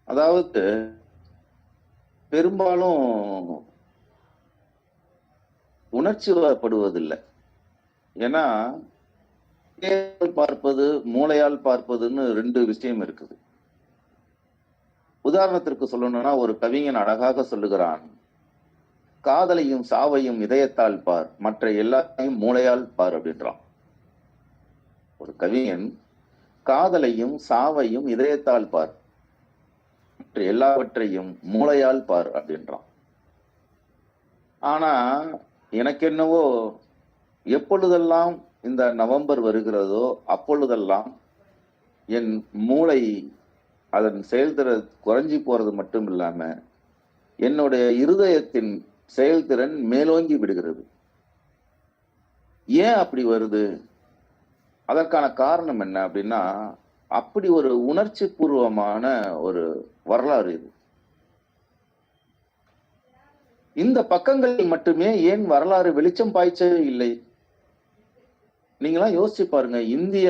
அதாவது பெரும்பாலும் உணர்ச்சி வயப்படுவதில்லை. ஏன்னா பார்ப்பது மூளையால் பார்ப்பதுன்னு 2 விஷயம் இருக்குது. உதாரணத்திற்கு சொல்லணும்னா, ஒரு கவிஞன் அழகாக சொல்லுகிறான், காதலையும் சாவையும் இதயத்தால் பார், மற்ற எல்லாத்தையும் மூளையால் பார் அப்படின்றான். ஒரு கவிஞன் காதலையும் சாவையும் இதயத்தால் பார், மற்ற எல்லாவற்றையும் மூளையால் பார் அப்படின்றான். ஆனா எனக்கு என்னவோ எப்பொழுதெல்லாம் இந்த நவம்பர் வருகிறதோ அப்பொழுதெல்லாம் என் மூளை அதன் செயல்திறன் குறைஞ்சி போறது மட்டும் இல்லாம என்னுடைய இருதயத்தின் செயல்திறன் மேலோங்கி விடுகிறது. ஏன் அப்படி வருது? அதற்கான காரணம் என்ன அப்படின்னா, அப்படி ஒரு உணர்ச்சி பூர்வமான ஒரு வரலாறு இது. இந்த பக்கங்களில் மட்டுமே ஏன் வரலாறு வெளிச்சம் பாய்ச்சவே இல்லை? நீங்களாம் யோசிச்சு பாருங்க. இந்திய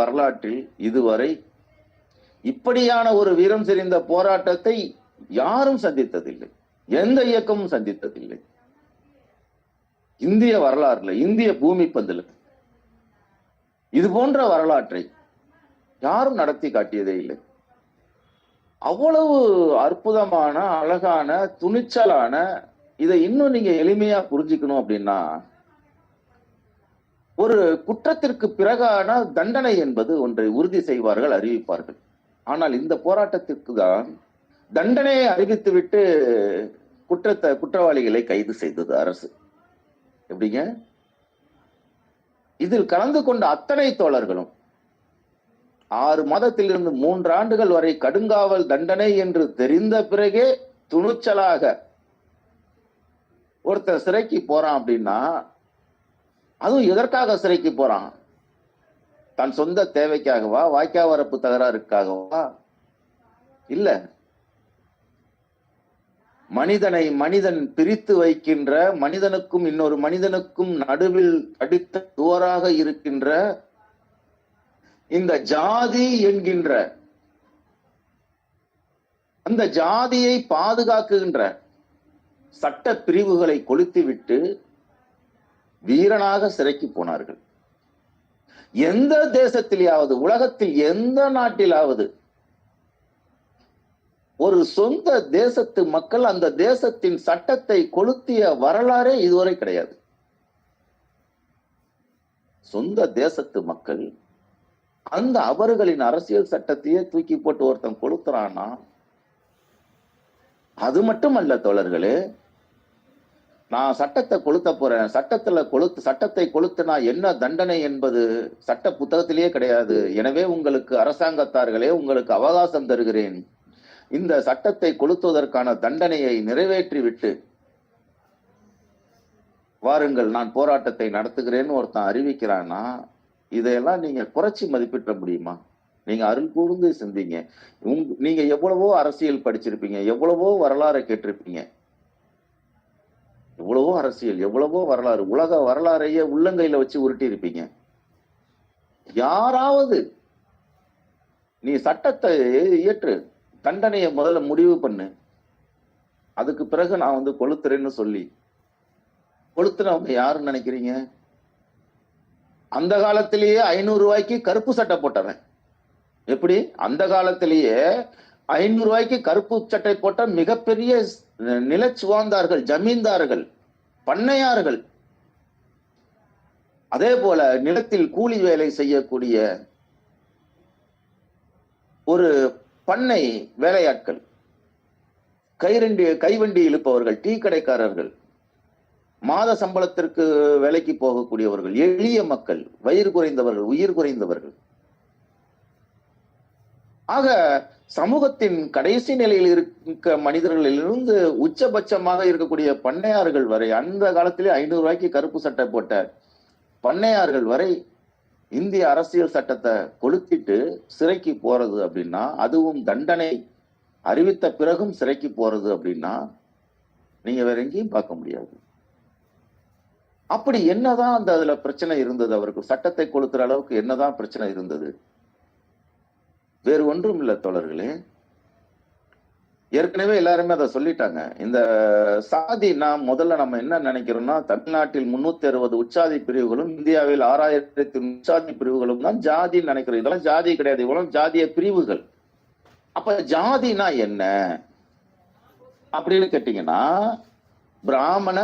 வரலாற்றில் இதுவரை இப்படியான ஒரு வீரம் செறிந்த போராட்டத்தை யாரும் சந்தித்ததில்லை, எந்த இயக்கமும் சந்தித்ததில்லை. இந்திய வரலாறுல, இந்திய பூமி பந்துல இது போன்ற வரலாற்றை யாரும் நடத்தி காட்டியதே இல்லை. அவ்வளவு அற்புதமான, அழகான, துணிச்சலான, இதை இன்னும் நீங்க எளிமையா புரிஞ்சுக்கணும் அப்படின்னா, ஒரு குற்றத்திற்கு பிறகான தண்டனை என்பது ஒன்றை உறுதி செய்வார்கள், அறிவிப்பார்கள். ஆனால் இந்த போராட்டத்திற்கு தான் தண்டனையை அறிவித்துவிட்டு குற்றவாளிகளை கைது செய்தது அரசு. எப்படிங்க? இதில் கலந்து கொண்ட அத்தனை தோழர்களும் 6 மாதத்திலிருந்து 3 ஆண்டுகள் வரை கடுங்காவல் தண்டனை என்று தெரிந்த பிறகே துணிச்சலாக ஒருத்தர் சிறைக்கு போறான் அப்படின்னா, அதுவும் எதற்காக சிறைக்கு போறான்? தன் சொந்த தேவைக்காகவா? வாய்க்கா வரப்பு தகராறுக்காகவா? இல்ல. மனிதனை மனிதன் பிரித்து வைக்கின்ற, மனிதனுக்கும் இன்னொரு மனிதனுக்கும் நடுவில் அடித்த சுவராக இருக்கின்ற இந்த ஜாதி என்கின்ற அந்த ஜாதியை பாதுகாக்குகின்ற சட்ட பிரிவுகளை கொளுத்திவிட்டு வீரனாக சிறைக்கு போனார்கள். எந்த தேசத்திலாவது, உலகத்தில் எந்த நாட்டிலாவது ஒரு சொந்த தேசத்து மக்கள் அந்த தேசத்தின் சட்டத்தை கொளுத்திய வரலாறே இதுவரை கிடையாது. சொந்த தேசத்து மக்கள் அந்த அவர்களின் அரசியல் சட்டத்தையே தூக்கி போட்டு ஒருத்தன் கொளுத்துறானா? அது மட்டுமல்ல தோழர்களே, நான் சட்டத்தை கொளுத்த போறேன், சட்டத்தை கொளுத்துனா என்ன தண்டனை என்பது சட்ட புத்தகத்திலேயே கிடையாது. எனவே உங்களுக்கு அரசாங்கத்தார்களே, உங்களுக்கு அவகாசம் தருகிறேன், இந்த சட்டத்தை கொளுத்துவதற்கான தண்டனையை நிறைவேற்றிவிட்டு வாருங்கள், நான் போராட்டத்தை நடத்துகிறேன்னு ஒருத்தன் அறிவிக்கிறான்னா, இதையெல்லாம் நீங்க குறைச்சி மதிப்பிட முடியுமா? நீங்க அருள் கூர்ந்து சிந்திங்க. நீங்க எவ்வளவோ அரசியல் படிச்சிருப்பீங்க, எவ்வளவோ வரலாறை கேட்டிருப்பீங்க, எவ்வளவோ அரசியல், எவ்வளவோ வரலாறு, உலக வரலாறையே உள்ளங்கையில வச்சு உருட்டி இருப்பீங்க. யாராவது நீ சட்டத்தை இயற்று, தண்டனையை முதல்ல முடிவு பண்ணு, அதுக்கு பிறகு நான் கொளுத்துறேன்னு சொல்லி கொளுத்துறவங்க யாருன்னு நினைக்கிறீங்க? அந்த காலத்திலேயே 500 ரூபாய்க்கு கருப்பு சட்டை போட்டவன். எப்படி? அந்த காலத்திலேயே 500 ரூபாய்க்கு கருப்பு சட்டை போட்ட மிகப்பெரிய நிலச்சுவாந்தார்கள், ஜமீன்தார்கள், பண்ணையார்கள், அதே போல நிலத்தில் கூலி வேலை செய்யக்கூடிய ஒரு பண்ணை வேலையாட்கள், கைவண்டி இழுப்பவர்கள், டீ கடைக்காரர்கள், மாத சம்பளத்திற்கு வேலைக்கு போகக்கூடியவர்கள், எளிய மக்கள், வயிறு குறைந்தவர்கள், உயிர் குறைந்தவர்கள், ஆக சமூகத்தின் கடைசி நிலையில் இருக்க மனிதர்களிலிருந்து உச்சபட்சமாக இருக்கக்கூடிய பண்ணையார்கள் வரை, அந்த காலத்திலே 500 ரூபாய்க்கு கருப்பு சட்டை போட்ட பண்ணையார்கள் வரை இந்திய அரசியல் சட்டத்தை கொளுத்திட்டு சிறைக்கு போறது அப்படின்னா, அதுவும் தண்டனை அறிவித்த பிறகும் சிறைக்கு போறது அப்படின்னா, நீங்க வேற எங்கேயும் பார்க்க முடியாது. அப்படி என்னதான் அதுல பிரச்சனை இருந்தது? அவருக்கு சட்டத்தை கொளுத்துற அளவுக்கு என்னதான் பிரச்சனை இருந்தது? வேறு ஒன்றும் இல்லை தோழர்களே. ஏற்கனவே எல்லாருமே அதை சொல்லிட்டாங்க. இந்த சாதினா முதல்ல நம்ம என்ன நினைக்கிறோம்னா, தமிழ்நாட்டில் 360 உச்சாதி பிரிவுகளும் இந்தியாவில் 6000 உச்சாதி பிரிவுகளும் தான் ஜாதின்னு நினைக்கிறோம். இதெல்லாம் ஜாதி கிடையாது, இவ்வளவு ஜாதிய பிரிவுகள். அப்ப ஜாதினா என்ன அப்படின்னு கேட்டீங்கன்னா, பிராமண,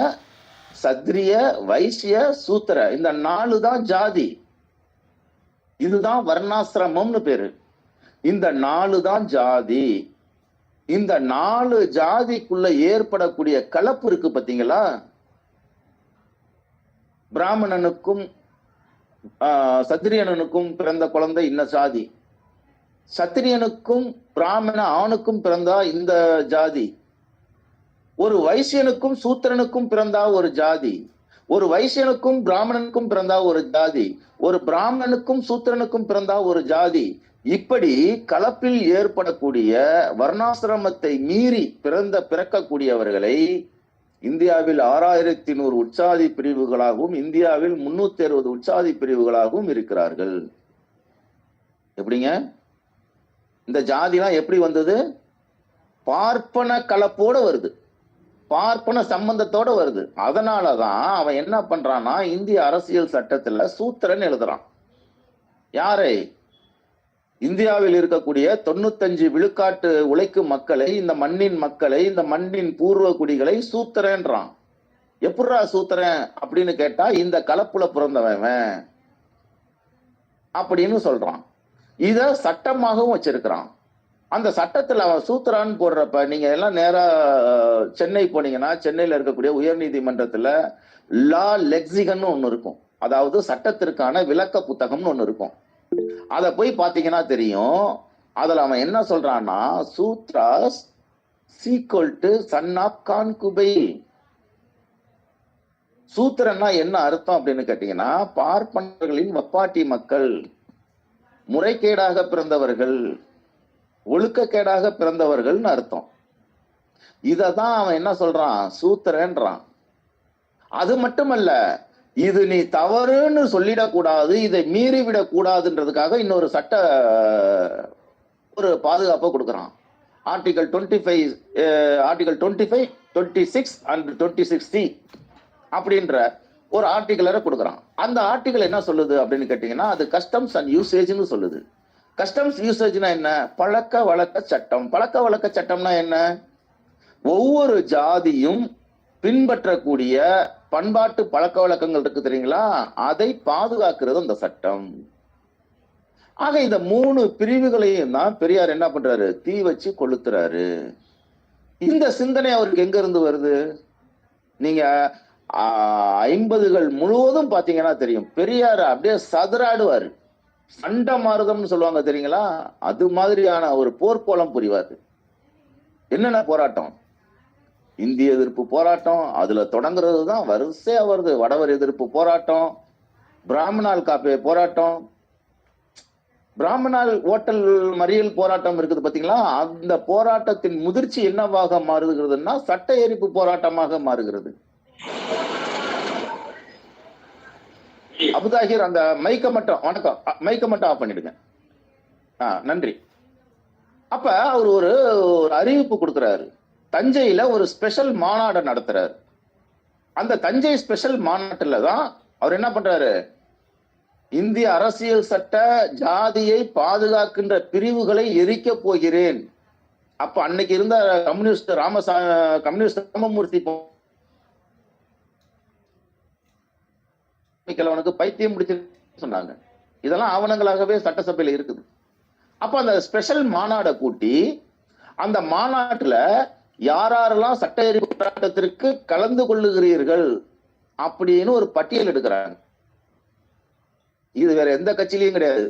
சத்திரிய, வைசிய, சூத்திர, இந்த 4 தான் ஜாதி. இதுதான் வர்ணாசிரமம்னு பேரு. இந்த 4 தான் ஜாதி. இந்த 4 ஜாதிக்குள்ள ஏற்படக்கூடிய கலப்பு இருக்கு பாத்தீங்களா? பிராமணனுக்கும் சத்திரியனுக்கும் பிறந்த குழந்தை இன்ன ஜாதி, சத்திரியனுக்கும் பிராமண ஆணுக்கும் பிறந்தா இந்த ஜாதி, ஒரு வைசியனுக்கும் சூத்திரனுக்கும் பிறந்தா ஒரு ஜாதி, ஒரு வைசியனுக்கும் பிராமணனுக்கும் பிறந்தா ஒரு ஜாதி, ஒரு பிராமணனுக்கும் சூத்திரனுக்கும் பிறந்தா ஒரு ஜாதி. இப்படி கலப்பில் ஏற்படக்கூடிய வர்ணாசிரமத்தை மீறி பிறக்கக்கூடியவர்களை இந்தியாவில் 6100 உற்சாதி பிரிவுகளாகவும் இந்தியாவில் 360 உற்சாதி பிரிவுகளாகவும் இருக்கிறார்கள். எப்படிங்க இந்த ஜாதிலாம் எப்படி வந்தது? பார்ப்பன கலப்போட வருது, பார்ப்பன சம்பந்தத்தோட வருது. அதனாலதான் அவன் என்ன பண்றான்னா, இந்திய அரசியல் சட்டத்துல சூத்திரன் எழுதுறான். யாரை? இந்தியாவில் இருக்கக்கூடிய 95 விழுக்காட்டு உழைக்கும் மக்களை, இந்த மண்ணின் மக்களை, இந்த மண்ணின் பூர்வ குடிகளை சூத்திரன்றான். எப்படா சூத்திரன் அப்படின்னு கேட்டா, இந்த கலப்புல பிறந்தவன் அப்படின்னு சொல்றான். இத சட்டமாகவும் வச்சிருக்கிறான். அந்த சட்டத்துல அவன் சூத்திரான்னு போடுறப்ப நீங்க எல்லாம் நேரா சென்னை போனீங்கன்னா, சென்னையில இருக்கக்கூடிய உயர் நீதிமன்றத்துல லா லெக்சிகன் ஒண்ணு இருக்கும். அதாவது சட்டத்திற்கான விளக்க புத்தகம்னு ஒண்ணு இருக்கும். அத போய் பாத்தீங்கன்னா தெரியும். அதுல அவன் என்ன சொல்றான்னா, Shudras sequel to son of concubine. சூத்திரன்னா என்ன அர்த்தம் அப்படின்னு கேட்டீங்கன்னா, பார்ப்பனர்களின் வப்பாட்டி மக்கள், முறைகேடாக பிறந்தவர்கள், ஒழுக்கக்கேடாக பிறந்தவர்கள்னு அர்த்தம். இததான் அவன் என்ன சொல்றான்? சூத்திரன்றான். அது மட்டுமல்ல, இது நீ தவறுன்னு சொல்லிடக்கூடாது, இதை மீறிவிடக் கூடாதுன்றதுக்காக இன்னொரு சட்ட ஒரு பாதுகாப்பை கொடுக்கறான். ஆர்டிகல் 25, ஆர்டிகல் 25, 26 and 26C அப்படின்ற ஒரு ஆர்டிகலரை கொடுக்கறான். அந்த ஆர்டிகல் என்ன சொல்லுது அப்படின்னு கேட்டீங்கன்னா, அது கஸ்டம்ஸ் அண்ட் யூசேஜ்னு சொல்லுது. கஸ்டம்ஸ் யூசேஜ்னா என்ன? பழக்க வழக்க சட்டம். பழக்க வழக்க சட்டம்னா என்ன? ஒவ்வொரு ஜாதியும் பின்பற்றக்கூடிய பண்பாட்டு பழக்க வழக்கங்கள் இருக்கு தெரியுங்களா, அதை பாதுகாக்கிறது அந்த சட்டம். ஆக இந்த 3 பிரிவுகளையும் தான் பெரியார் என்ன பண்றாரு? தீ வச்சு கொளுத்துறாரு. இந்த சிந்தனை அவருக்கு எங்க இருந்து வருது? நீங்க 50கள் முழுவதும் பாத்தீங்கன்னா தெரியும், பெரியார் அப்படியே சதுராடுவாரு. சண்டை மாறுதம்னு சொல்லுவாங்க தெரியுங்களா, அது மாதிரியான ஒரு போர்க்கோளம் புரிவாரு. என்னென்ன போராட்டம்? இந்திய எதிர்ப்பு போராட்டம், அதுல தொடங்குறது தான் வரிசையா வருது. வடவர் எதிர்ப்பு போராட்டம், பிராமணால் காப்பே போராட்டம், பிராமணால் ஓட்டல் மறியல் போராட்டம் இருக்குது பாத்தீங்களா. அந்த போராட்டத்தின் முதிர்ச்சி என்னவாக மாறுகிறதுன்னா சட்ட எரிப்பு போராட்டமாக மாறுகிறது. அபுதாகிர் அந்த மைக்க மட்டும், வணக்கம், மைக்க மட்டும் ஆஃப் பண்ணிடுங்க. நன்றி. அப்ப அவர் ஒரு அறிவிப்பு கொடுக்கிறாரு. தஞ்சையில ஒரு ஸ்பெஷல் மாநாடு நடத்துறாரு. அந்த தஞ்சை ஸ்பெஷல் மாநாட்டுல தான் அவர் என்ன பண்றாரு? இந்திய அரசியல் சட்ட ஜாதியை பாதுகாக்கின்ற பிரிவுகளை எரிக்க போகிறேன். அப்ப அன்னைக்கு இருந்த கம்யூனிஸ்ட் ராமமூர்த்தி கிழவனுக்கு பைத்தியம் பிடிச்சு சொன்னாங்க. இதெல்லாம் ஆவணங்களாகவே சட்டசபையில இருக்குது. அப்ப அந்த ஸ்பெஷல் மாநாடை கூட்டி அந்த மாநாட்டுல யாரெல்லாம் சட்ட எரிப்பு போராட்டத்திற்கு கலந்து கொள்ளுகிறீர்கள் அப்படின்னு ஒரு பட்டியல் எடுக்கிறாங்க. இது வேற எந்த கட்சியிலையும் கிடையாது.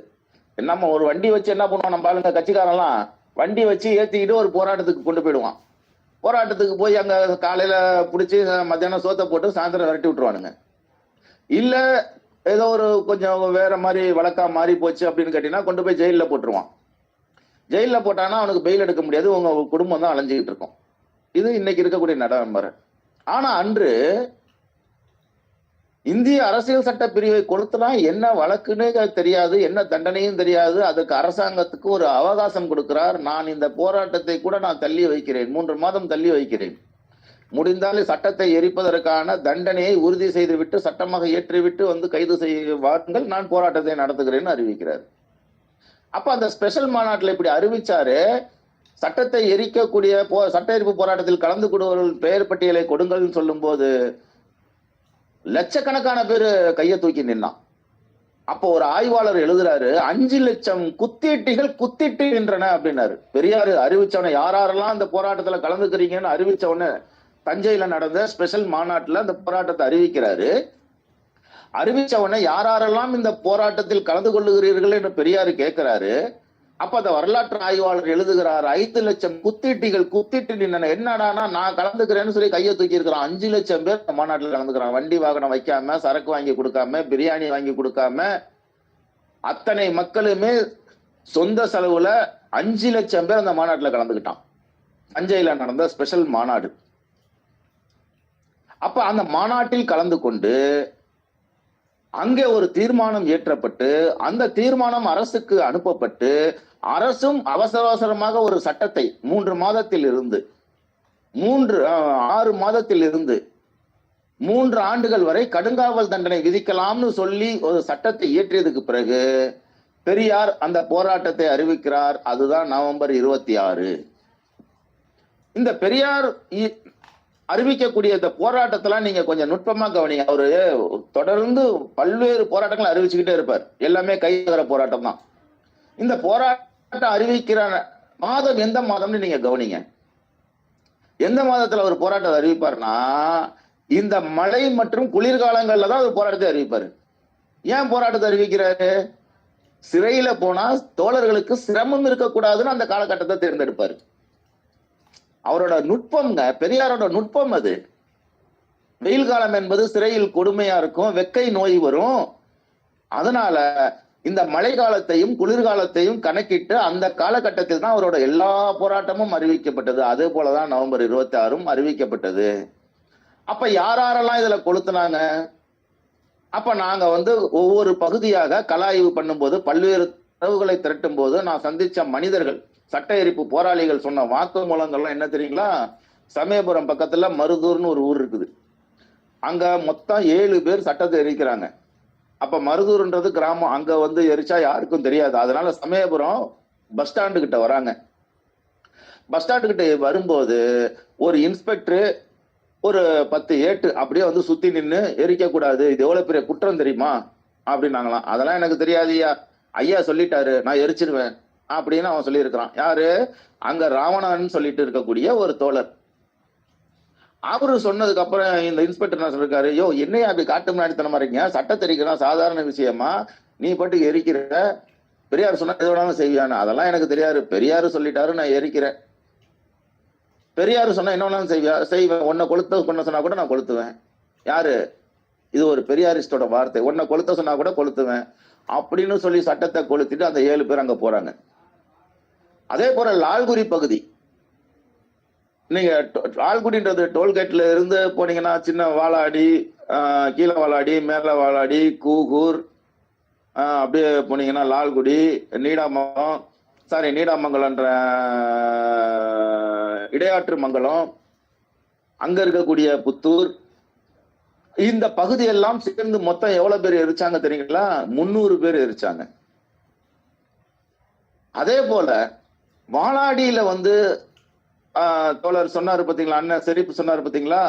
நம்ம ஒரு வண்டி வச்சு என்ன பண்ணுவோம், நம்ம ஆளுங்க கட்சிக்காரெல்லாம் வண்டி வச்சு ஏத்திக்கிட்டு ஒரு போராட்டத்துக்கு கொண்டு போயிடுவான். போராட்டத்துக்கு போய் அங்க காலையில பிடிச்சி மத்தியானம் சோத்தை போட்டு சாயந்தரம் விரட்டி விட்டுருவானுங்க. இல்ல ஏதோ ஒரு கொஞ்சம் வேற மாதிரி வழக்கா மாறி போச்சு அப்படின்னு கேட்டீங்கன்னா கொண்டு போய் ஜெயில போட்டுருவான். ஜெயில போட்டானா அவனுக்கு பெயில் எடுக்க முடியாது, உங்க குடும்பம் தான் அலைஞ்சிக்கிட்டு இருக்கும். இது இன்னைக்கு இருக்கக்கூடிய நடைமுறை. ஆனா அன்று இந்திய அரசியல் சட்ட பிரிவை கொளுத்துனா என்ன வழக்குன்னு தெரியாது, என்ன தண்டனையும் தெரியாது. அதுக்கு அரசாங்கத்துக்கு ஒரு அவகாசம் கொடுக்கிறார். நான் இந்த போராட்டத்தை கூட நான் தள்ளி வைக்கிறேன், 3 மாதம் தள்ளி வைக்கிறேன். முடிந்தால் சட்டத்தை எரிப்பதற்கான தண்டனையை உறுதி செய்துவிட்டு சட்டமாக ஏற்றிவிட்டு வந்து கைது செய்வார்கள், நான் போராட்டத்தை நடத்துகிறேன்னு அறிவிக்கிறார். அப்ப அந்த ஸ்பெஷல் மாநாட்டில் இப்படி அறிவிச்சாரு. சட்டத்தை எரிக்கக்கூடிய சட்ட எரிப்பு போராட்டத்தில் கலந்து கொள்வர்கள் பெயர் பட்டியலை கொடுங்கள்னு சொல்லும் போது லட்சக்கணக்கான பேரு கையை தூக்கி நின்னான். அப்போ ஒரு ஆய்வாளர் எழுதுறாரு, 5 லட்சம் குத்தீட்டிகள் குத்திட்டு நின்றன அப்படின்னாரு. பெரியாரு அறிவிச்சவன யாரெல்லாம் இந்த போராட்டத்துல கலந்துக்கிறீங்கன்னு அறிவிச்சவன தஞ்சையில நடந்த ஸ்பெஷல் மாநாட்டுல அந்த போராட்டத்தை அறிவிக்கிறாரு. அறிவிச்சவன யாரெல்லாம் இந்த போராட்டத்தில் கலந்து கொள்ளுகிறீர்கள் என்று பெரியாரு கேட்கிறாரு. அப்ப அந்த வரலாற்று ஆய்வாளர் எழுதுகிறார், 5 லட்சம் குத்தீட்டிகள் குத்திட்டு நின்றன. என்னடானா நான் கலந்துக்கிறேன்னு சொல்லி கையை தூக்கி இருக்கிறான். 5 லட்சம் பேர் மாநாட்டில் கலந்துக்கிறான். வண்டி வாகனம் வைக்காம, சரக்கு வாங்கி கொடுக்காம, பிரியாணி வாங்கி கொடுக்காம, அத்தனை மக்களுமே சொந்த செலவுல 5 லட்சம் பேர் அந்த மாநாட்டில் கலந்துக்கிட்டான். தஞ்சையில நடந்த ஸ்பெஷல் மாநாடு. அப்ப அந்த மாநாட்டில் கலந்து கொண்டு அங்கே ஒரு தீர்மானம் ஏற்றப்பட்டு அந்த தீர்மானம் அரசுக்கு அனுப்பப்பட்டு அரசும் அவசர அவசரமாக ஒரு சட்டத்தை 3 மாதத்தில் இருந்து 6 மாதத்தில் இருந்து 3 ஆண்டுகள் வரை கடுங்காவல் தண்டனை விதிக்கலாம்னு சொல்லி ஒரு சட்டத்தை இயற்றியதுக்கு பிறகு பெரியார் அந்த போராட்டத்தை அறிவிக்கிறார். அதுதான் நவம்பர் 26. இந்த பெரியார் அறிவிக்கக்கூடிய இந்த போராட்டத்தெல்லாம் நீங்க கொஞ்சம் நுட்பமா கவனிங்க. அவரு தொடர்ந்து பல்வேறு போராட்டங்களை அறிவிச்சுக்கிட்டே இருப்பார். எல்லாமே கையகர போராட்டம் தான். இந்த போராட்டம் அறிவிக்கிற மாதம் எந்த மாதம்னு நீங்க கவனிங்க. எந்த மாதத்துல அவர் போராட்டத்தை அறிவிப்பார்னா இந்த மழை மற்றும் குளிர்காலங்கள்ல தான் அவர் போராட்டத்தை அறிவிப்பாரு. ஏன் போராட்டத்தை அறிவிக்கிறாரு? சிறையில போனா தோழர்களுக்கு சிரமம் இருக்கக்கூடாதுன்னு அந்த காலகட்டத்தை தேர்ந்தெடுப்பாரு. அவரோட நுட்பம்ங்க, பெரியாரோட நுட்பம் அது. வெயில் காலம் என்பது சிறையில் கொடுமையா இருக்கும், வெக்கை நோய் வரும். அதனால இந்த மழை காலத்தையும் குளிர்காலத்தையும் கணக்கிட்டு அந்த காலகட்டத்தில் தான் அவரோட எல்லா போராட்டமும் அறிவிக்கப்பட்டது. அதே போலதான் நவம்பர் 26 அறிவிக்கப்பட்டது. அப்ப யாரெல்லாம் இதுல கொளுத்துனாங்க? அப்ப நாங்க ஒவ்வொரு பகுதியாக கலாய்வு பண்ணும்போது, பல்வேறு தரவுகளை திரட்டும் போது நான் சந்திச்ச மனிதர்கள், சட்ட எரிப்பு போராளிகள் சொன்ன வாக்கு மூலங்கள்லாம் என்ன தெரியுங்களா? சமயபுரம் பக்கத்துல மருதூர்னு ஒரு ஊர் இருக்குது. அங்க மொத்தம் 7 பேர் சட்டத்தை எரிக்கிறாங்க. அப்ப மருதூர்ன்றது கிராமம். அங்க எரிச்சா யாருக்கும் தெரியாது. அதனால சமயபுரம் பஸ் ஸ்டாண்டு கிட்ட வராங்க. பஸ் ஸ்டாண்டு கிட்ட வரும்போது ஒரு இன்ஸ்பெக்டர் ஒரு 10 ஏட்டு அப்படியே சுத்தி நின்று எரிக்க கூடாது, இது எவ்வளவு பெரிய குற்றம் தெரியுமா அப்படின்னாங்களாம். அதெல்லாம் எனக்கு தெரியாது ஐயா சொல்லிட்டாரு, நான் எரிச்சிருவேன் அப்படின்னு அவன் சொல்லி இருக்கிறான். யாரு? அங்க ராவணன் சொல்லிட்டு இருக்கக்கூடிய ஒரு தோழர். அவரு சொன்னதுக்கு அப்புறம் இந்த இன்ஸ்பெக்டர் என்ன சொல்லிருக்காரு, யோ என்னையா அப்படி காட்டு முன்னாடித்தனமா இருக்கீங்க, சட்ட தெரிவிக்கிறா சாதாரண விஷயமா, நீ பாட்டுக்கு எரிக்கிற, பெரியார் சொன்னா எது வேணாலும் செய்வியான்னு. அதெல்லாம் எனக்கு தெரியாது, பெரியாரு சொல்லிட்டாரு நான் எரிக்கிறேன். பெரியாரு சொன்னா என்ன வேணாலும் செய்வேன், உன்னை கொளுத்த சொன்னா கூட நான் கொளுத்துவேன். யாரு? இது ஒரு பெரியாரிஸ்டோட வார்த்தை. உன்னை கொளுத்த சொன்னா கூட கொளுத்துவேன் அப்படின்னு சொல்லி சட்டத்தை கொளுத்திட்டு அந்த 7 பேர் அங்க போறாங்க. அதே போல லால்குடி பகுதி, நீங்க லால்குடின்றது டோல்கேட்ல இருந்து போனீங்கன்னா சின்ன வாலாடி, கீழே வாலாடி, மேல வாலாடி, கூகூர், அப்படியே போனீங்கன்னா லால்குடி, நீடாமங்கலன்ற இடையாற்று மங்கலம், அங்க இருக்கக்கூடிய புத்தூர், இந்த பகுதியெல்லாம் சேர்ந்து மொத்தம் எவ்வளவு பேர் எரிச்சாங்க தெரியுங்களா? 300 பேர் எரிச்சாங்க. அதே போல வாலாடியில தோழர் சொன்னாரு பாத்தீங்களா, அண்ணன் செரிப்பு சொன்னாரு பாத்தீங்களா,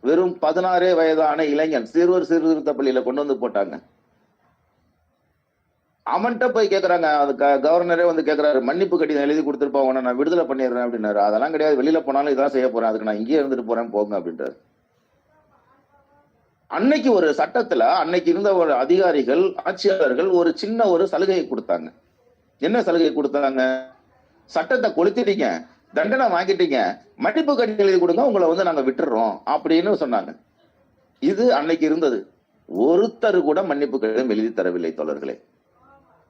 வெறும் 16 வயதான இளைஞன் சிறுவர் சீர்திருத்த பள்ளியில கொண்டு போட்டாங்க. அவன்கிட்ட போய் கேக்குறாங்க, அது கவர்னரே கேக்குறாரு, மன்னிப்பு கடிதம் எழுதி கொடுத்துருப்பாங்க, நான் விடுதலை பண்ணிடுறேன் அப்படின்னாரு. அதெல்லாம் கிடையாது, வெளியில போனாலும் இதான் செய்ய போறேன், அதுக்கு நான் இங்கேயே இருந்துட்டு போறேன் போங்க அப்படின்றாரு. அன்னைக்கு ஒரு சட்டத்துல அன்னைக்கு இருந்த ஒரு அதிகாரிகள், ஆட்சியாளர்கள் ஒரு சின்ன ஒரு சலுகையை கொடுத்தாங்க. என்ன சலுகை கொடுத்தாங்க? சட்டத்தை கொளுத்திட்டீங்க, தண்டனை வாங்கிட்டீங்க, மன்னிப்பு கடிதம் எழுதி கொடுங்க, உங்களை நாங்க விட்டுறோம் அப்படின்னு சொன்னாங்க. இது அன்னைக்கு இருந்தது. ஒருத்தர் கூட மன்னிப்பு கடிதம் எழுதி தரவில்லை தோழர்களே.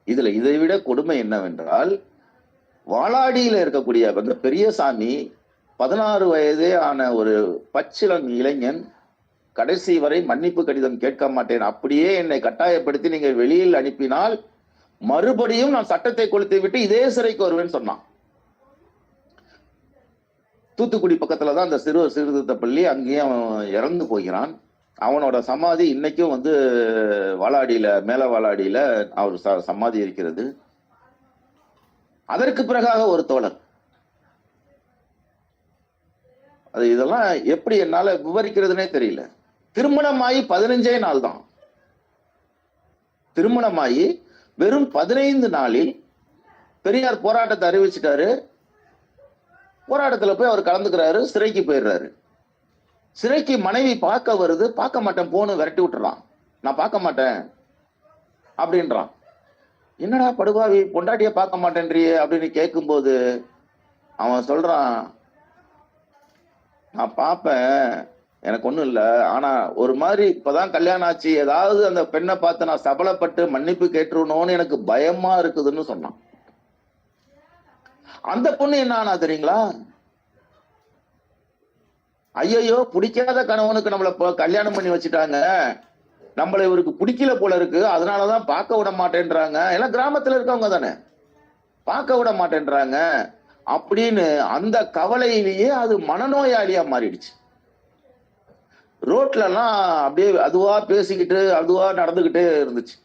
இதுல இதை விட கொடுமை என்னவென்றால், வாலாடியில இருக்கக்கூடிய பெரியசாமி 16 வயதே ஆன ஒரு பச்சிளம் இளைஞன் கடைசி வரை மன்னிப்பு கடிதம் கேட்க மாட்டேன், அப்படியே என்னை கட்டாயப்படுத்தி நீங்க வெளியில் அனுப்பினால் மறுபடியும் நான் சட்டத்தை கொளுத்தி விட்டு இதே சிறைக்கு வருவேன்னு சொன்னான். தூத்துக்குடி பக்கத்துலதான் அந்த சிறுவர் சீர்திருத்த பள்ளி, அங்கேயும் அவன் இறந்து போகிறான். அவனோட சமாதி இன்னைக்கும் வந்து வாலாடியில, மேல வாலாடியில அவர் சமாதி இருக்கிறது. அதற்கு பிறகாக ஒரு தோழர், அது இதெல்லாம் எப்படி என்னால விவரிக்கிறதுனே தெரியல. திருமணமாயி 15 நாள் தான். திருமணமாயி வெறும் 15 நாளில் பெரியார் போராட்டத்தை அறிவிச்சிட்டாரு. போராட்டத்துல போய் அவர் கலந்துக்கிறாரு, சிறைக்கு போயிடுறாரு. சிறைக்கு மனைவி பார்க்க வருது, பார்க்க மாட்டேன் போன்னு விரட்டி விட்டுறான். நான் பார்க்க மாட்டேன் அப்படின்றான். என்னடா படுபாவி, பொண்டாட்டிய பார்க்க மாட்டேன்றியே அப்படின்னு கேட்கும்போது அவன் சொல்றான், நான் பார்ப்பேன், எனக்கு ஒண்ணும் இல்ல, ஆனா ஒரு மாதிரி இப்பதான் கல்யாணம் ஆச்சு, ஏதாவது அந்த பெண்ணை பார்த்து நான் சபலப்பட்டு மன்னிப்பு கேட்டுருணும்னு எனக்கு பயமா இருக்குதுன்னு சொன்னான். அந்த பொண்ணு என்ன ஆனா தெரியுங்களா, ஐயோ பிடிக்காத கணவனுக்கு நம்மள கல்யாணம் பண்ணி வச்சுட்டாங்க, நம்மள இவருக்கு பிடிக்கல போல இருக்கு, அதனாலதான் பார்க்க விட மாட்டேன்றாங்க, எல்லாம் கிராமத்துல இருக்கவங்க தானே, பார்க்க விட மாட்டேன்றாங்க அப்படின்னு அந்த கவலையிலேயே அது மனநோயாளியா மாறிடுச்சு. ரோட்ல எல்லாம் அப்படியே அதுவா பேசிக்கிட்டு அதுவா நடந்துகிட்டே இருந்துச்சு.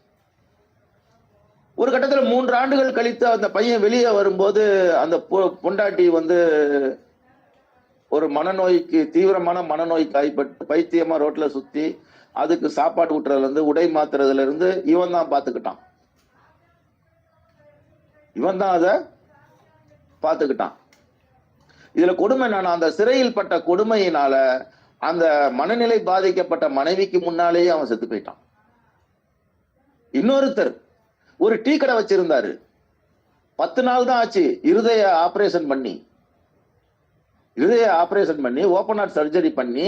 ஒரு கட்டத்துல 3 ஆண்டுகள் கழித்து அந்த பையன் வெளியே வரும்போது அந்த பொண்டாட்டி வந்து ஒரு மனநோய்க்கு, தீவிரமான மனநோய்க்கு ஆய்பட்டு பைத்தியமா ரோட்ல சுத்தி, அதுக்கு சாப்பாடு ஊட்டுறதுல இருந்து உடை மாத்துறதுல இருந்து இவன் தான் பாத்துக்கிட்டான். இவன் தான் அத பாத்துக்கிட்டான். இதுல கொடுமை என்னன்னா, அந்த சிறையில் பட்ட கொடுமையினால அந்த மனநிலை பாதிக்கப்பட்ட மனைவிக்கு முன்னாலேயே அவன் செத்து போயிட்டான். இன்னொருத்தர் ஒரு டீ கடை வச்சிருந்தாரு. 10 நாள் தான் ஆச்சு இருதய ஆபரேஷன் பண்ணி ஓபன் ஹார்ட் சர்ஜரி பண்ணி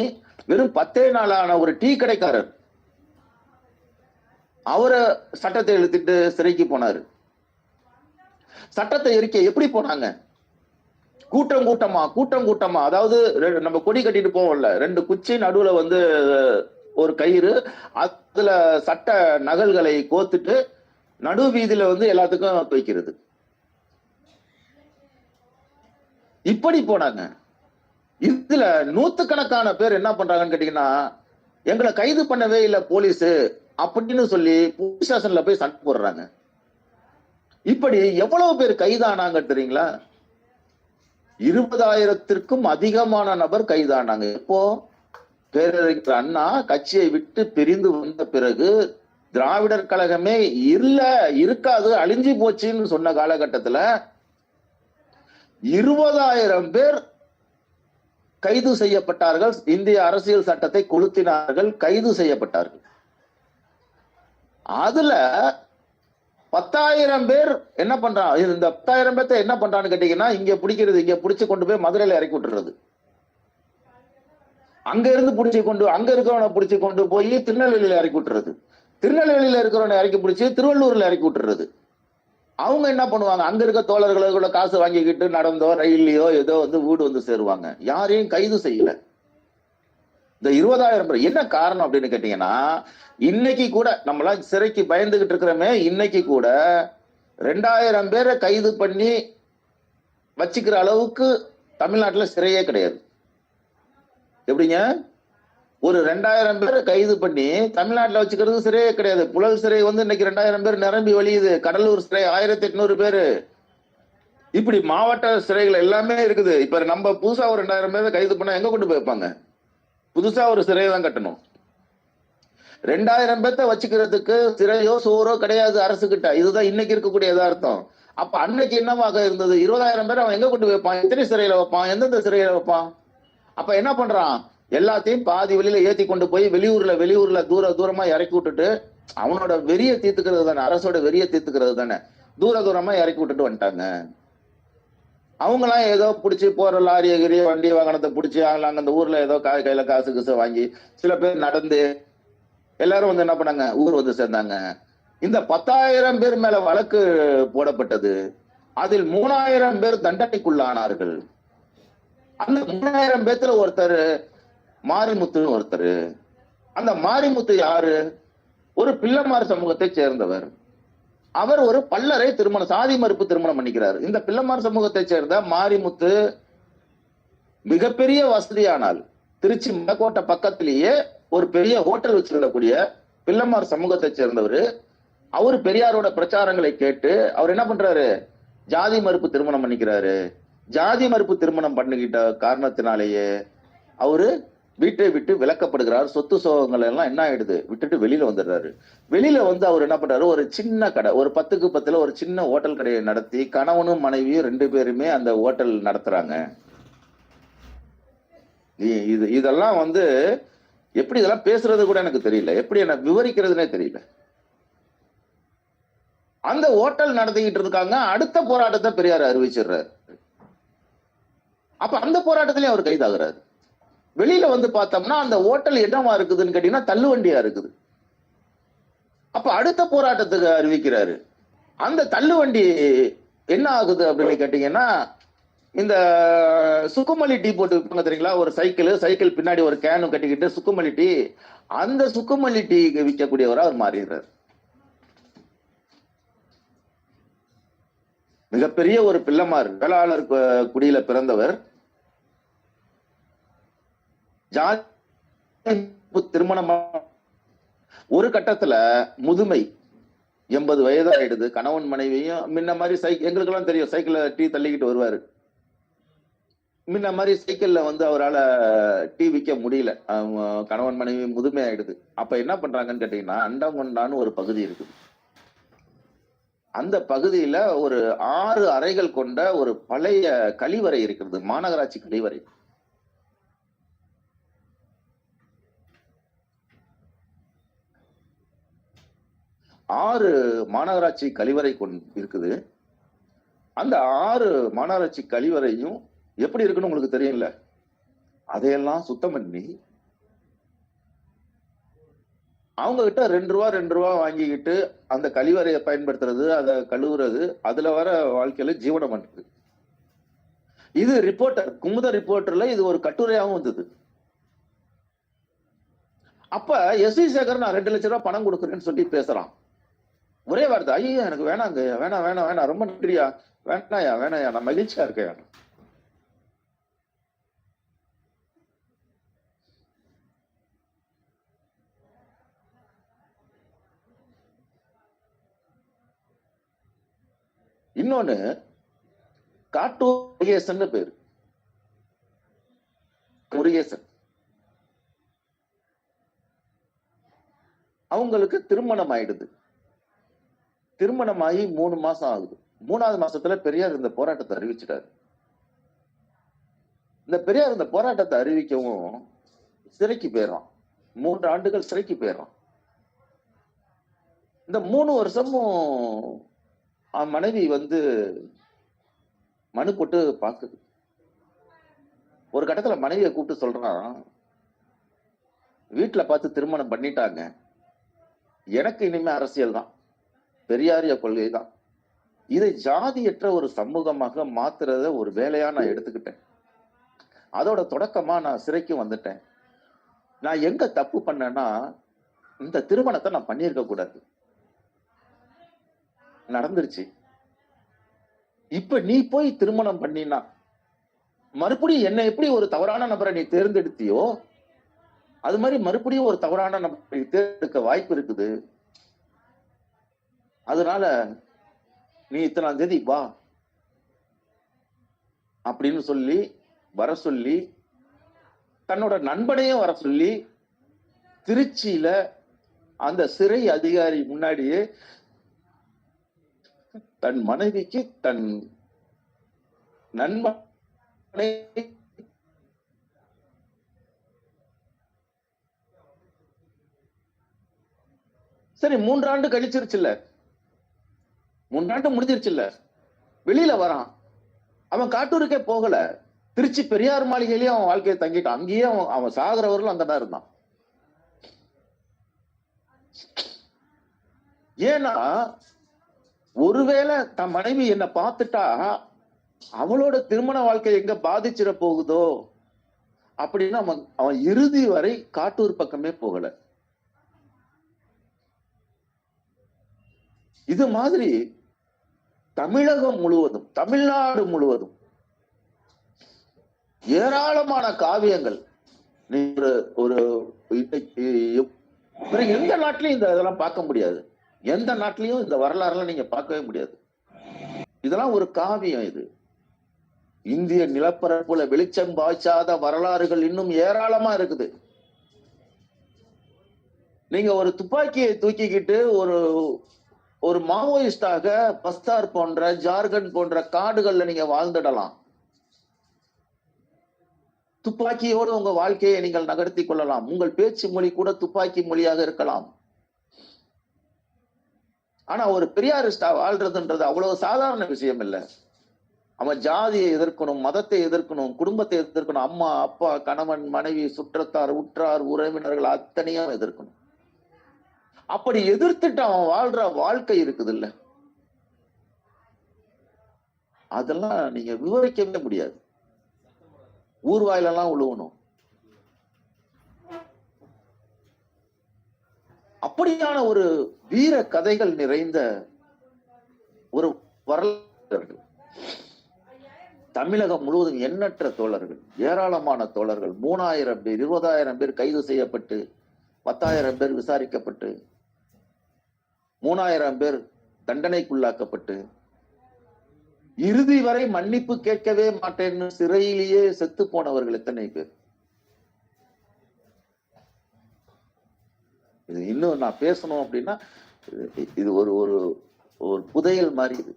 வெறும் 10 நாளான ஒரு டீ கடைக்காரர் அவரை சட்டத்தை இழுத்துட்டு சிறைக்கு போனாரு. சட்டத்தை எரிக்க எப்படி போனாங்க? கூட்டம் கூட்டமா, அதாவது நம்ம கொடி கட்டிட்டு போவோம்ல, 2 குச்சி நடுவுல வந்து ஒரு கயிறு, அதுல சட்ட நகல்களை கோத்துட்டு நடு வீதியில வந்து எல்லாத்துக்கும் வைக்கிறது. இப்படி போனாங்க. இதுல 100கணக்கான பேர் என்ன பண்றாங்கன்னு கேட்டீங்கன்னா, எங்களை கைது பண்ணவே இல்லை போலீஸ் அப்படின்னு சொல்லி போலீஸ் ஸ்டேஷன்ல போய் சண்டை போடுறாங்க. இப்படி எவ்வளவு பேர் கைதானாங்க தெரியுங்களா? 20,000த்திற்கும் அதிகமான நபர் கைதானாங்க. இப்போ பேரறிஞர் அண்ணா கட்சியை விட்டு பிரிந்து வந்த பிறகு திராவிடர் கழகமே இருக்காது, அழிஞ்சு போச்சுன்னு சொன்ன காலகட்டத்துல 20,000 பேர் கைது செய்யப்பட்டார்கள். இந்திய அரசியல் சட்டத்தை கொளுத்தினார்கள், கைது செய்யப்பட்டார்கள். அதுல 10,000 பேர் என்ன பண்றான்? இந்த 10,000 பேர்த்த என்ன பண்றான்னு கேட்டீங்கன்னா, இங்க பிடிச்சு கொண்டு போய் மதுரையில இறக்கி விட்டுறது. அங்க இருந்து அங்க இருக்கிறவனை பிடிச்சு கொண்டு போய் திருநெல்வேலியில இறக்கி விட்டுறது. திருநெல்வேலியில இருக்கிறவனை இறக்கி பிடிச்சி திருவள்ளூர்ல இறக்கி விட்டுறது. அவங்க என்ன பண்ணுவாங்க? அங்க இருக்க தோழர்களோட காசு வாங்கிக்கிட்டு நடந்தோ ரயில்லையோ ஏதோ வந்து வீடு வந்து சேருவாங்க. யாரையும் கைது செய்யல. இந்த 20,000 பேர் என்ன காரணம் அப்படின்னு கேட்டீங்கன்னா, இன்னைக்கு கூட நம்மளாம் சிறைக்கு பயந்துகிட்டு இருக்கிறோமே, இன்னைக்கு கூட 2,000 பேரை கைது பண்ணி வச்சுக்கிற அளவுக்கு தமிழ்நாட்டுல சிறையே கிடையாது. எப்படிங்க? ஒரு 2,000 பேரை கைது பண்ணி தமிழ்நாட்டுல வச்சுக்கிறது சிறையே கிடையாது. புழல் சிறை வந்து இன்னைக்கு 2,000 பேர் நிரம்பி வழியுது. கடலூர் சிறை 1,800 பேரு. இப்படி மாவட்ட சிறைகள் எல்லாமே இருக்குது. இப்ப நம்ம புதுசா ஒரு 2,000 பேரை கைது பண்ணா எங்க கொண்டு போய் வைப்பாங்க? புதுசா ஒரு சிறையை தான் கட்டணும். 2,000 பேர்த்த வச்சுக்கிறதுக்கு சிறையோ சோறோ கிடையாது அரசு கிட்ட. இதுதான் இன்னைக்கு இருக்கக்கூடிய யதார்த்தம். அப்ப அன்னைக்கு என்னவாக இருந்தது? 20,000 பேர் அவன் எங்க கொண்டு போய் வைப்பான்? எத்தனை சிறையில வைப்பான்? எந்தெந்த சிறையில வைப்பான்? அப்ப என்ன பண்றான்? எல்லாத்தையும் பாதி வெளியில ஏத்தி கொண்டு போய் வெளியூர்ல தூரமா இறக்கி விட்டுட்டு, அவனோட வெறிய தீர்த்துக்கிறது தானே, அரசோட வெறிய தீர்த்துக்கிறது தானே, தூரமா இறக்கி விட்டுட்டு வந்துட்டாங்க. அவங்க எல்லாம் ஏதோ பிடிச்சி போற லாரிய வண்டி வாகனத்தை பிடிச்சி அங்க அந்த ஊர்ல ஏதோ கையில காசு வாங்கி சில பேர் நடந்து எல்லாரும் வந்து என்ன பண்ணாங்க? ஊர் வந்து சேர்ந்தாங்க. இந்த 10,000 பேர் மேல வழக்கு போடப்பட்டது. அதில் 3,000 பேர் தண்டனைக்குள்ளானார்கள். அந்த 3,000 பேர்த்துல ஒருத்தர் மாரிமுத்துன்னு ஒருத்தர், அந்த மாரிமுத்து யாரு? ஒரு பிள்ளைமார் சமூகத்தை சேர்ந்தவர். அவர் ஒரு பல்லரை திருமணம், சாதி மறுப்பு திருமணம் பண்ணிக்கிறார். இந்த பிள்ளைமார் சமூகத்தை சேர்ந்த மாரிமுத்து மிகப்பெரிய வசதியானால், திருச்சி மலக்கோட்டை பக்கத்திலேயே ஒரு பெரிய ஹோட்டல் வச்சிருக்கக்கூடிய பிள்ளைமார் சமூகத்தை சேர்ந்தவர். அவரு பெரியாரோட பிரச்சாரங்களை கேட்டு அவர் என்ன பண்றாரு? ஜாதி மறுப்பு திருமணம் பண்ணிக்கிறாரு. ஜாதி மறுப்பு திருமணம் பண்ணிக்கிட்ட காரணத்தினாலேயே அவரு வீட்டை விட்டு விலக்கப்படுகிறார். சொத்து சோகங்கள் எல்லாம் என்ன ஆயிடுது? விட்டுட்டு வெளியில வந்துடுறாரு. வெளியில வந்து அவர் என்ன பண்றாரு? ஒரு சின்ன கடை, ஒரு 10க்கு 10 ஒரு சின்ன ஹோட்டல் கடையை நடத்தி கணவனும் மனைவியும் 2 பேருமே அந்த ஹோட்டல் நடத்துறாங்க. இதெல்லாம் வந்து எப்படி இதெல்லாம் பேசுறது கூட எனக்கு தெரியல, எப்படி என்ன விவரிக்கிறதுனே தெரியல. அந்த ஹோட்டல் நடத்திக்கிட்டு இருக்காங்க. அடுத்த போராட்டத்தை பெரியார் அறிவிச்சிடுறாரு. அப்ப அந்த போராட்டத்திலயும் அவர் கைதாகிறாரு. வெளியில வந்து பார்த்தோம்னா அந்த ஹோட்டல் என்னவா இருக்குதுன்னு கேட்டீங்கன்னா தள்ளுவண்டியா இருக்குது. அப்ப அடுத்த போராட்டத்துக்கு அறிவிக்கிறாரு. அந்த தள்ளுவண்டி என்ன ஆகுது அப்படின்னு கேட்டீங்கன்னா, இந்த சுக்குமல்லி டீ போட்டு விற்பாங்க தெரியுங்களா? ஒரு சைக்கிள் பின்னாடி ஒரு கேனு கட்டிக்கிட்டு சுக்குமல்லி டீ, அந்த சுக்குமல்லி டீ விற்கக்கூடியவரா அவர் மாறிடுறாரு. மிகப்பெரிய ஒரு பிள்ளைமார் வேளாளர் குடியில பிறந்தவர். திருமணம் ஒரு கட்டத்துல முதுமை 80 வயது ஆயிடுது. கணவன் மனைவியும் முன்ன மாதிரி எங்களுக்கு எல்லாம் தெரியும், சைக்கிள்ல டீ தள்ளிக்கிட்டு வருவாரு. முன்ன மாதிரி சைக்கிள்ல வந்து அவரால் டீ விற்க முடியல. கணவன் மனைவி முதுமை ஆயிடுது. அப்ப என்ன பண்றாங்கன்னு கேட்டீங்கன்னா, அண்டங்கொண்டான்னு ஒரு பகுதி இருக்குது. அந்த பகுதியில ஒரு 6 அறைகள் கொண்ட ஒரு பழைய கழிவறை இருக்கிறது, மாநகராட்சி கழிவறை. ஆறு மாநகராட்சி கழிவறை இருக்குது. அந்த 6 மாநகராட்சி கழிவறையும் எப்படி இருக்குன்னு உங்களுக்கு தெரியும்ல. அதையெல்லாம் சுத்தம் பண்ணி அவங்க கிட்ட 2 ரூபா வாங்கிக்கிட்டு அந்த கழிவறையை பயன்படுத்துறது, அதை கழுவுறது, அதுல வர வாழ்க்கையில ஜீவனம் பண்றது. இது ரிப்போர்ட்டர், குமுத ரிப்போர்ட்டர்ல இது ஒரு கட்டுரையாகவும் வந்தது. அப்ப எஸ்.வி. சேகர் நான் 2 லட்சம் ரூபாய் பணம் கொடுக்குறேன்னு சொல்லி பேசுறான். ஒரே வார்த்தை, ஐயா எனக்கு வேணாங்க, வேணாம் ரொம்ப நன்றியா, வேணாயா நான் மகிழ்ச்சியா இருக்கேன். இன்னொன்னு காட்டூர் முருகேசன் பேரு. முருகேசன் அவங்களுக்கு திருமணம் ஆயிடுது. திருமணமாகி 3 மாசம் ஆகுது. 3வது மாசத்துல பெரியார் இந்த போராட்டத்தை அறிவிச்சிட்டாரு. இந்த பெரியார் இந்த போராட்டத்தை அறிவிக்கவும் சிறைக்கு போயிடறான். 3 ஆண்டுகள் சிறைக்கு போயிடறான். இந்த 3 வருஷமும் மனைவி வந்து மனு போட்டு பாக்குது. ஒரு கட்டத்துல மனைவியை கூப்பிட்டு சொல்றான், வீட்டுல பார்த்து திருமணம் பண்ணிட்டாங்க, எனக்கு இனிமே அரசியல் தான், பெரியாரிய கொள்கை தான், இதை ஜாதியற்ற ஒரு சமூகமாக மாத்துறத ஒரு வேலையா நான் எடுத்துக்கிட்டேன். அதோட தொடக்கமா நான் சிறைக்கு வந்துட்டேன். நான் எங்க தப்பு பண்ணேன்னா, இந்த திருமணத்தை நான் பண்ணியிருக்க கூடாது, நடந்துருச்சு. இப்ப நீ போய் திருமணம் பண்ணினா மறுபடியும் என்ன எப்படி ஒரு தவறான நபரை நீ தேர்ந்தெடுத்தியோ அது மாதிரி மறுபடியும் ஒரு தவறான நபரை தேர்ந்தெடுக்க வாய்ப்பு இருக்குது. அதனால நீ இத்தனாம் தேதி வா அப்படின்னு சொல்லி வர சொல்லி, தன்னோட நண்பனையும் வர சொல்லி, திருச்சியில அந்த சிறை அதிகாரி முன்னாடியே தன் மனைவிக்கு தன் நண்பனை சரி 3 ஆண்டு கழிச்சிருச்சுல்ல, 3 ஆண்டு முடிஞ்சிருச்சுல்ல, வெளியில வரான். அவன் காட்டூருக்கே போகல, திருச்சி பெரியார் மாளிகையிலேயே அவன் வாழ்க்கையை தங்கிட்டான். அங்கேயே அவன் சாகிறவர்களும் அங்கதான் இருந்தான். ஏன்னா ஒருவேளை தன் மனைவி என்ன பார்த்துட்டா அவளோட திருமண வாழ்க்கை எங்க பாதிச்சிட போகுதோ அப்படின்னு அவன் இறுதி வரை காட்டூர் பக்கமே போகல. இது மாதிரி தமிழகம் முழுவதும், தமிழ்நாடு முழுவதும் ஏராளமான காவியங்கள். ஒரு எந்த நாட்டிலையும் இதெல்லாம் பார்க்க முடியாது. எந்த நாட்டிலையும் இந்த வரலாறுலாம் நீங்க பார்க்கவே முடியாது. இதெல்லாம் ஒரு காவியம். இது இந்திய நிலப்பரப்புல வெளிச்சம் பாய்ச்சாத வரலாறுகள் இன்னும் ஏராளமா இருக்குது. நீங்க ஒரு துப்பாக்கியை தூக்கிக்கிட்டு ஒரு மாவோயிஸ்டாக பஸ்தார் போன்ற, ஜார்க்கண்ட் போன்ற காடுகள்ல நீங்க வாழ்ந்துடலாம். துப்பாக்கியோடு உங்க வாழ்க்கையை நீங்கள் நகர்த்தி கொள்ளலாம். உங்கள் பேச்சு மொழி கூட துப்பாக்கி மொழியாக இருக்கலாம். ஆனா ஒரு பெரியாரிஸ்டா வாழ்றதுன்றது அவ்வளவு சாதாரண விஷயம் இல்ல. அவன் ஜாதியை எதிர்க்கணும், மதத்தை எதிர்க்கணும், குடும்பத்தை எதிர்க்கணும், அம்மா அப்பா கணவன் மனைவி சுற்றத்தார் உற்றார் உறவினர்கள் அத்தனையும் எதிர்க்கணும். அப்படி எதிர்த்துட்டு அவன் வாழ்ற வாழ்க்கை இருக்குது இல்ல, அதெல்லாம் நீங்க விவரிக்கவே முடியாது. ஊர்வாயிலெல்லாம் உழுவணும். அப்படியான ஒரு வீர கதைகள் நிறைந்த ஒரு வரலாறு. தமிழகம் முழுவதும் எண்ணற்ற தோழர்கள், ஏராளமான தோழர்கள், 3000 பேர், 20,000 பேர் கைது செய்யப்பட்டு, 10,000 பேர் விசாரிக்கப்பட்டு, 3000 பேர் தண்டனைக்குள்ளாக்கப்பட்டு, இறுதி வரை மன்னிப்பு கேட்கவே மாட்டேன்னு சிறையிலேயே செத்து போனவர்கள் எத்தனை பேர். இது இன்னும் நான் பேசணும் அப்படின்னா இது ஒரு ஒரு ஒரு புதையல் மாதிரி. இது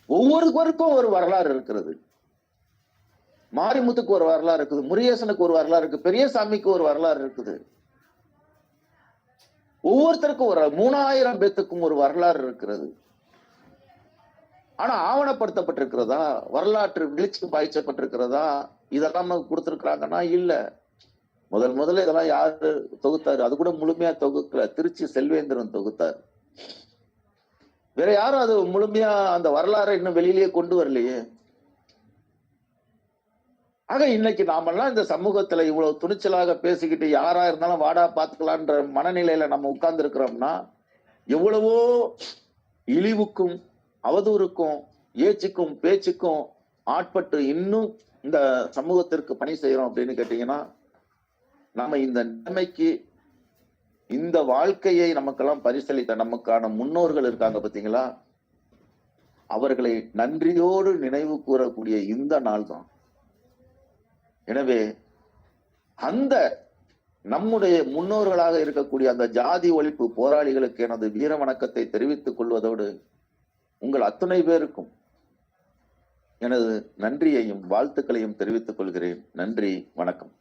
ஒவ்வொருவருக்கும் ஒரு வரலாறு இருக்கிறது. மாரிமுத்துக்கு ஒரு வரலாறு இருக்குது, முருகேசனுக்கு ஒரு வரலாறு இருக்கு, பெரியசாமிக்கு ஒரு வரலாறு இருக்குது. ஒவ்வொருத்தருக்கும் ஒரு 3000 பேத்துக்கும் ஒரு வரலாறு இருக்கிறது. ஆனா ஆவணப்படுத்தப்பட்டிருக்கிறதா, வரலாற்று வெளிச்சு பாய்ச்சப்பட்டிருக்கிறதா, இதெல்லாம் கொடுத்திருக்கிறாங்கன்னா இல்ல. முதல்ல இதெல்லாம் யாரு தொகுத்தாரு? அது கூட முழுமையா தொகுக்கல, திருச்சி செல்வேந்திரன் தொகுத்தார். வேற யாரும் அது முழுமையா அந்த வரலாறை இன்னும் வெளியிலேயே கொண்டு வரலையே. ஆக இன்னைக்கு நாமெல்லாம் இந்த சமூகத்துல இவ்வளவு துணிச்சலாக பேசிக்கிட்டு யாரா இருந்தாலும் வாடா பாத்துக்கலான்ற மனநிலையில நம்ம உட்கார்ந்து இருக்கிறோம்னா, எவ்வளவோ இழிவுக்கும் அவதூறுக்கும் ஏச்சுக்கும் பேச்சுக்கும் ஆட்பட்டு இன்னும் இந்த சமூகத்திற்கு பணி செய்யறோம் அப்படின்னு கேட்டீங்கன்னா, நம்ம இந்த நிலைமைக்கு, இந்த வாழ்க்கையை நமக்கெல்லாம் பரிசளித்த நமக்கான முன்னோர்கள் இருக்காங்க பாத்தீங்களா, அவர்களை நன்றியோடு நினைவு கூறக்கூடிய இந்த நாள் தான். எனவே அந்த நம்முடைய முன்னோர்களாக இருக்கக்கூடிய அந்த ஜாதி ஒழிப்பு போராளிகளுக்கு எனது வீர வணக்கத்தை தெரிவித்துக் கொள்வதோடு, உங்கள் அத்தனை பேருக்கும் எனது நன்றியையும் வாழ்த்துக்களையும் தெரிவித்துக் கொள்கிறேன். நன்றி, வணக்கம்.